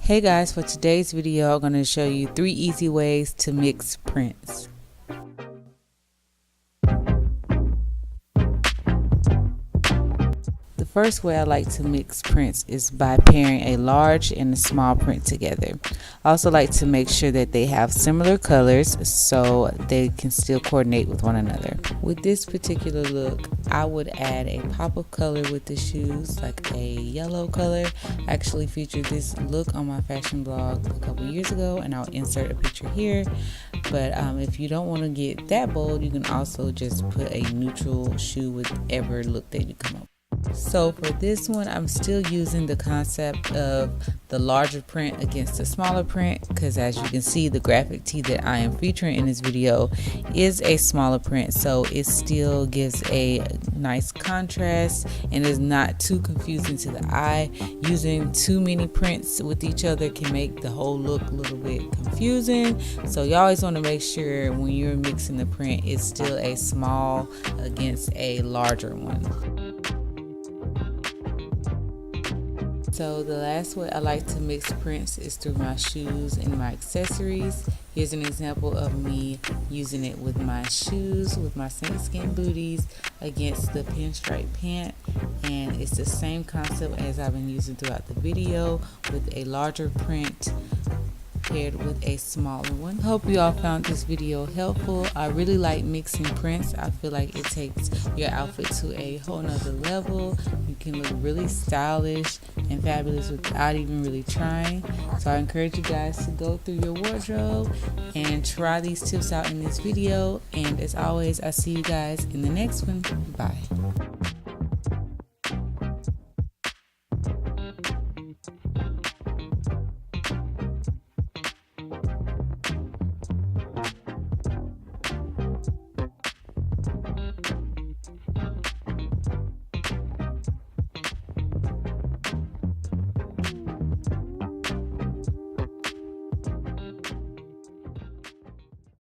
Hey guys, for today's video I'm going to show you 3 easy ways to mix prints. The first way I like to mix prints is by pairing a large and a small print together. I also like to make sure that they have similar colors so they can still coordinate with one another. With this particular look, I would add a pop of color with the shoes, like a yellow color. I actually featured this look on my fashion blog a couple years ago, and I'll insert a picture here. But if you don't want to get that bold, you can also just put a neutral shoe with whatever look that you come up with. So for this one, I'm still using the concept of the larger print against the smaller print, because as you can see, the graphic tee that I am featuring in this video is a smaller print, so it still gives a nice contrast and is not too confusing to the eye. Using too many prints with each other can make the whole look a little bit confusing, so you always want to make sure when you're mixing the print, it's still a small against a larger one. So the last way I like to mix prints is through my shoes and my accessories. Here's an example of me using it with my shoes, with my snakeskin booties against the pinstripe pant. And it's the same concept as I've been using throughout the video, with a larger print paired with a smaller one. Hope you all found this video helpful. I really like mixing prints. I feel like it takes your outfit to a whole nother level. You can look really stylish and fabulous without even really trying. So I encourage you guys to go through your wardrobe and try these tips out in this video. And as always, I see you guys in the next one. Bye.